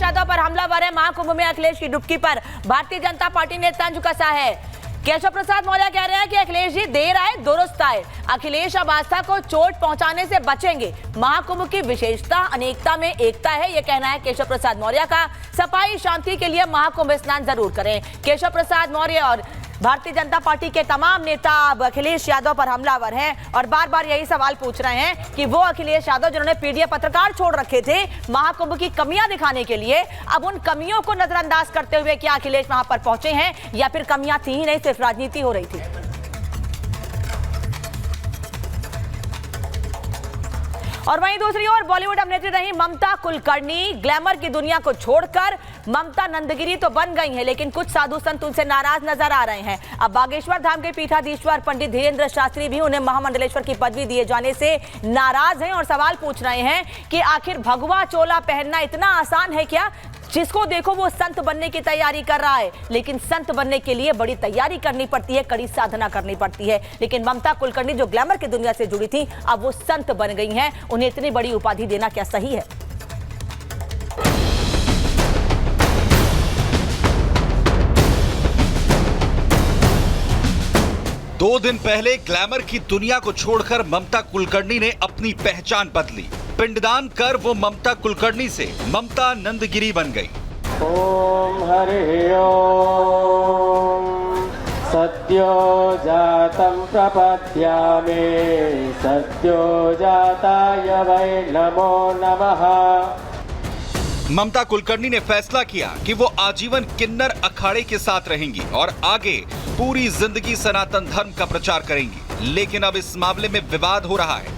यादव पर हमलावर है। महाकुंभ में अखिलेश की डुबकी पर भारतीय जनता पार्टी ने तंज कसा है। केशव प्रसाद मौर्य कह रहे हैं कि अखिलेश जी देर आए दुरुस्त आए। अखिलेश अब आस्था को चोट पहुंचाने से बचेंगे। महाकुंभ की विशेषता अनेकता में एकता है, यह कहना है केशव प्रसाद मौर्य का। सफाई शांति के लिए महाकुंभ स्नान जरूर करें। केशव प्रसाद मौर्य और भारतीय जनता पार्टी के तमाम नेता अब अखिलेश यादव पर हमलावर हैं और बार बार यही सवाल पूछ रहे हैं कि वो अखिलेश यादव जिन्होंने पीडीएफ पत्रकार छोड़ रखे थे महाकुंभ की कमियां दिखाने के लिए, अब उन कमियों को नजरअंदाज करते हुए क्या अखिलेश वहां पर पहुंचे हैं या फिर कमियां थी ही नहीं, सिर्फ राजनीति हो रही थी। और वहीं दूसरी ओर बॉलीवुड अभिनेत्री रही ममता कुलकर्णी ग्लैमर की दुनिया को छोड़कर ममता नंदगिरी तो बन गई हैं, लेकिन कुछ साधु संत उनसे नाराज नजर आ रहे हैं। अब बागेश्वर धाम के पीठाधीश्वर पंडित धीरेन्द्र शास्त्री भी उन्हें महामंडलेश्वर की पदवी दिए जाने से नाराज हैं और सवाल पूछ रहे हैं कि आखिर भगवा चोला पहनना इतना आसान है क्या? जिसको देखो वो संत बनने की तैयारी कर रहा है, लेकिन संत बनने के लिए बड़ी तैयारी करनी पड़ती है, कड़ी साधना करनी पड़ती है। लेकिन ममता कुलकर्णी जो ग्लैमर की दुनिया से जुड़ी थी, अब वो संत बन गई हैं। उन्हें इतनी बड़ी उपाधि देना क्या सही है? दो दिन पहले ग्लैमर की दुनिया को छोड़कर ममता कुलकर्णी ने अपनी पहचान बदली। पिंडदान कर वो ममता कुलकर्णी से ममता नंदगिरी बन गई। ओम हरि ओम सत्यो जातं प्रपद्यामि सत्यो जाताय वै नमो नमः। ममता कुलकर्णी ने फैसला किया कि वो आजीवन किन्नर अखाड़े के साथ रहेंगी और आगे पूरी जिंदगी सनातन धर्म का प्रचार करेंगी। लेकिन अब इस मामले में विवाद हो रहा है।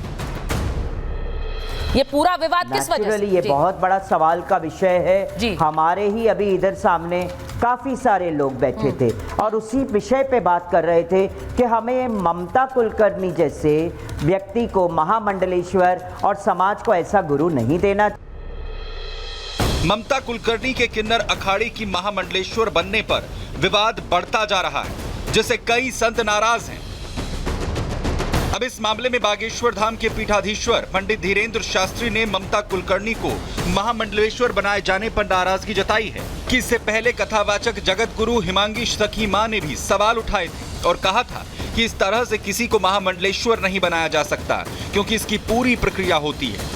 ये पूरा विवाद किस वजह से? ये बहुत बड़ा सवाल का विषय है जी। हमारे ही अभी इधर सामने काफी सारे लोग बैठे थे और उसी विषय पे बात कर रहे थे कि हमें ममता कुलकर्णी जैसे व्यक्ति को महामंडलेश्वर और समाज को ऐसा गुरु नहीं देना। ममता कुलकर्णी के किन्नर अखाड़े की महामंडलेश्वर बनने पर विवाद बढ़ता जा रहा है, जिससे कई संत नाराज हैं। अब इस मामले में बागेश्वर धाम के पीठाधीश्वर पंडित धीरेन्द्र शास्त्री ने ममता कुलकर्णी को महामंडलेश्वर बनाए जाने पर नाराजगी जताई है कि इससे पहले कथावाचक जगत गुरु हिमांगी सखी मां ने भी सवाल उठाए थे और कहा था कि इस तरह से किसी को महामंडलेश्वर नहीं बनाया जा सकता, क्योंकि इसकी पूरी प्रक्रिया होती है।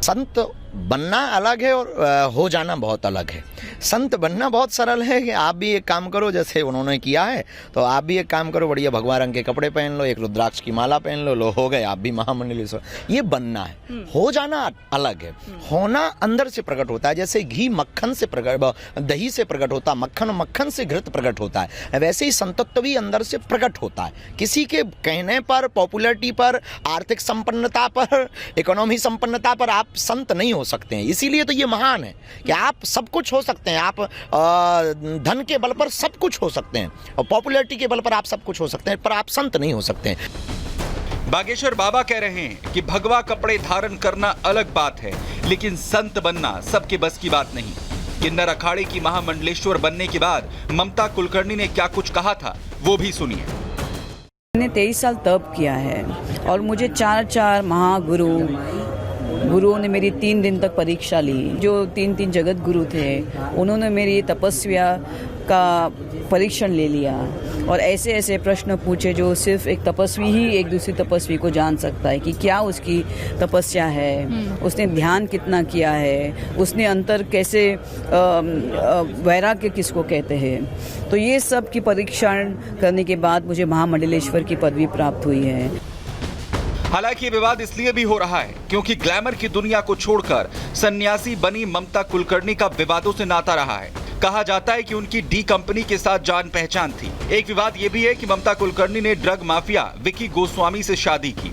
संत बनना अलग है और हो जाना बहुत अलग है। संत बनना बहुत सरल है कि आप भी एक काम करो जैसे उन्होंने किया है, तो आप भी एक काम करो, बढ़िया भगवा रंग के कपड़े पहन लो, एक रुद्राक्ष की माला पहन लो हो गए आप भी महामंडलेश्वर। ये बनना है। हो जाना अलग है। होना अंदर से प्रकट होता है। जैसे घी मक्खन से प्रकट, दही से प्रकट होता है, मक्खन से घृत प्रकट होता है, वैसे ही संतत्व भी अंदर से प्रकट होता है। किसी के कहने पर, पॉपुलैरिटी पर, आर्थिक संपन्नता पर, इकोनॉमी संपन्नता पर आप संत नहीं हो सकते हैं। इसीलिए तो ये महान है कि आप सब कुछ हो सकते हैं। आप धन के बल पर सब कुछ हो सकते हैं और पॉपुलैरिटी के बल पर आप सब कुछ हो सकते हैं, पर आप संत नहीं हो सकते हैं। बागेश्वर बाबा कह रहे हैं कि भगवा कपड़े धारण करना अलग बात है, लेकिन संत बनना सबके बस की बात नहीं। किन्नर अखाड़े की महामंडलेश्वर बनने के बाद ममता कुलकर्णी ने क्या कुछ कहा था, वो भी सुनिए। मैंने 23 साल तप किया है और मुझे 4 गुरुओं ने मेरी 3 दिन तक परीक्षा ली। जो 3 जगत गुरु थे उन्होंने मेरी तपस्या का परीक्षण ले लिया और ऐसे ऐसे प्रश्न पूछे जो सिर्फ एक तपस्वी ही एक दूसरी तपस्वी को जान सकता है कि क्या उसकी तपस्या है, उसने ध्यान कितना किया है, उसने अंतर कैसे, वैराग्य किसको कहते हैं। तो ये सब की परीक्षण करने के बाद मुझे महामंडलेश्वर की पदवी प्राप्त हुई है। हालांकि ये विवाद इसलिए भी हो रहा है क्योंकि ग्लैमर की दुनिया को छोड़कर सन्यासी बनी ममता कुलकर्णी का विवादों से नाता रहा है। कहा जाता है कि उनकी डी कंपनी के साथ जान पहचान थी। एक विवाद ये भी है कि ममता कुलकर्णी ने ड्रग माफिया विकी गोस्वामी से शादी की।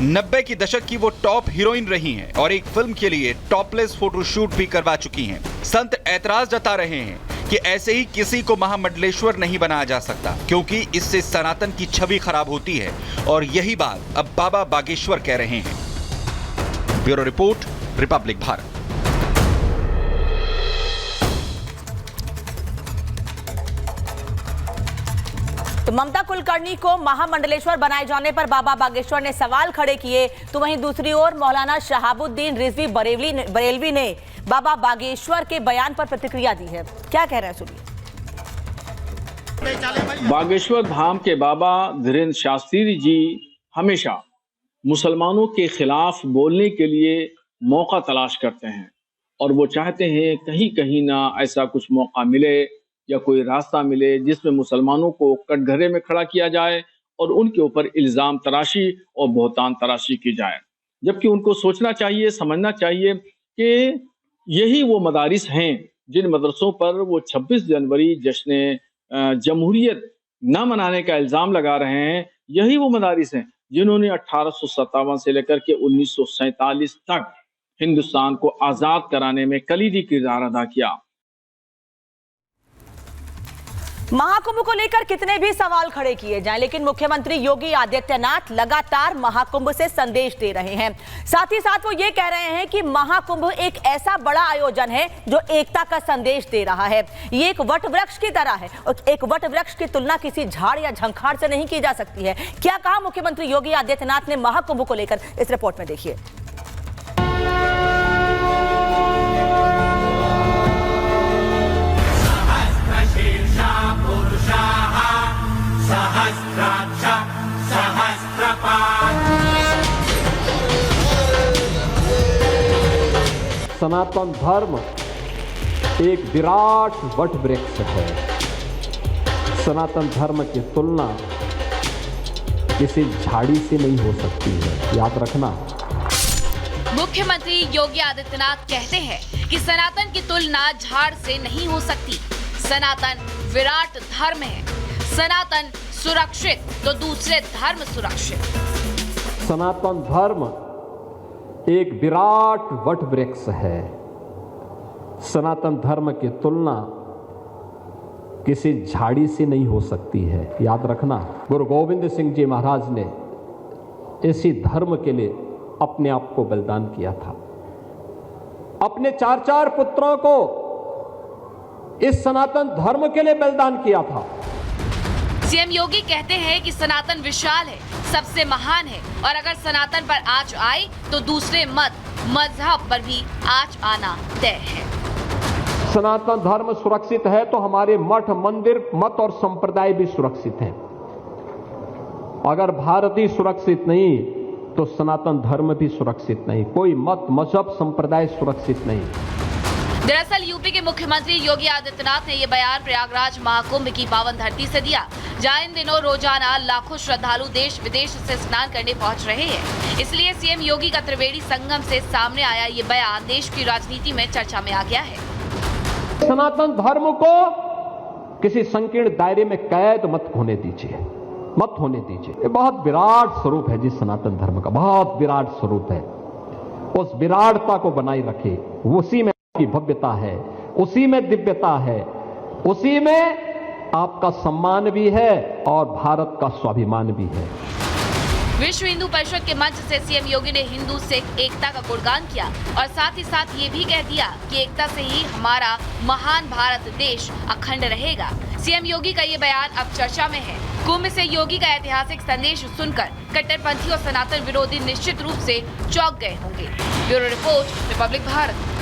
90 की दशक की वो टॉप हीरोइन रही हैं और एक फिल्म के लिए टॉपलेस फोटोशूट भी करवा चुकी हैं। संत ऐतराज जता रहे हैं कि ऐसे ही किसी को महामंडलेश्वर नहीं बनाया जा सकता, क्योंकि इससे सनातन की छवि खराब होती है और यही बात अब बाबा बागेश्वर कह रहे हैं। Bureau report, Republic Bharat. तो ममता कुलकर्णी को महामंडलेश्वर बनाए जाने पर बाबा बागेश्वर ने सवाल खड़े किए, तो वहीं दूसरी ओर मौलाना शहाबुद्दीन रिजवी बरेलवी ने बाबा बागेश्वर के बयान पर प्रतिक्रिया दी है। क्या कह रहे हैं सुनिए। बागेश्वर धाम के बाबा धीरेन्द्र शास्त्री जी हमेशा मुसलमानों के खिलाफ बोलने के लिए मौका तलाश करते हैं और वो चाहते हैं कहीं कहीं ना ऐसा कुछ मौका मिले या कोई रास्ता मिले जिसमें मुसलमानों को कटघरे में खड़ा किया जाए और उनके ऊपर इल्ज़ाम तराशी और बहतान तराशी की जाए। जबकि उनको सोचना चाहिए, समझना चाहिए कि यही वो मदारिस हैं जिन मदरसों पर वो 26 जनवरी जश्न जमहूरियत न मनाने का इल्ज़ाम लगा रहे हैं। यही वो मदारिस हैं जिन्होंने 1857 से लेकर के 1947 तक हिंदुस्तान को आज़ाद कराने में कलीदी किरदार अदा किया। महाकुंभ को लेकर कितने भी सवाल खड़े किए जाएं, लेकिन मुख्यमंत्री योगी आदित्यनाथ लगातार महाकुंभ से संदेश दे रहे हैं। साथ ही साथ वो ये कह रहे हैं कि महाकुंभ एक ऐसा बड़ा आयोजन है जो एकता का संदेश दे रहा है। ये एक वट वृक्ष की तरह है और एक वट वृक्ष की तुलना किसी झाड़ या झंखाड़ से नहीं की जा सकती है। क्या कहा मुख्यमंत्री योगी आदित्यनाथ ने महाकुंभ को लेकर, इस रिपोर्ट में देखिए। सनातन धर्म एक विराट वट वृक्ष है। सनातन धर्म की तुलना किसी झाड़ी से नहीं हो सकती है, याद रखना। मुख्यमंत्री योगी आदित्यनाथ कहते हैं कि सनातन की तुलना झाड़ से नहीं हो सकती। सनातन विराट धर्म है। सनातन सुरक्षित तो दूसरे धर्म सुरक्षित। सनातन धर्म एक विराट वट वृक्ष है। सनातन धर्म की तुलना किसी झाड़ी से नहीं हो सकती है, याद रखना। गुरु गोविंद सिंह जी महाराज ने इसी धर्म के लिए अपने आप को बलिदान किया था। अपने 4 पुत्रों को इस सनातन धर्म के लिए बलिदान किया था। सीएम योगी कहते हैं कि सनातन विशाल है, सबसे महान है और अगर सनातन पर आंच आए तो दूसरे मजहब पर भी आंच आना तय है। सनातन धर्म सुरक्षित है तो हमारे मठ, मंदिर, मत और संप्रदाय भी सुरक्षित हैं। अगर भारत ही सुरक्षित नहीं तो सनातन धर्म भी सुरक्षित नहीं, कोई मत, मजहब, संप्रदाय सुरक्षित नहीं। दरअसल यूपी के मुख्यमंत्री योगी आदित्यनाथ ने ये बयान प्रयागराज महाकुंभ की पावन धरती से दिया, जहां इन दिनों रोजाना लाखों श्रद्धालु देश विदेश से स्नान करने पहुंच रहे हैं। इसलिए सीएम योगी का त्रिवेणी संगम से सामने आया ये बयान देश की राजनीति में चर्चा में आ गया है। सनातन धर्म को किसी संकीर्ण दायरे में कैद मत होने दीजिए, मत होने दीजिए। ये बहुत विराट स्वरूप है जी, सनातन धर्म का बहुत विराट स्वरूप है। उस विराटता को बनाए रखे, उसी में की भव्यता है, उसी में दिव्यता है, उसी में आपका सम्मान भी है और भारत का स्वाभिमान भी है। विश्व हिंदू परिषद के मंच से सीएम योगी ने हिंदू सिख एकता का गुणगान किया और साथ ही साथ ये भी कह दिया कि एकता से ही हमारा महान भारत देश अखंड रहेगा। सीएम योगी का ये बयान अब चर्चा में है। कुंभ से योगी का ऐतिहासिक संदेश सुनकर कट्टरपंथी और सनातन विरोधी निश्चित रूप से चौंक गए होंगे। Bureau report, Republic Bharat.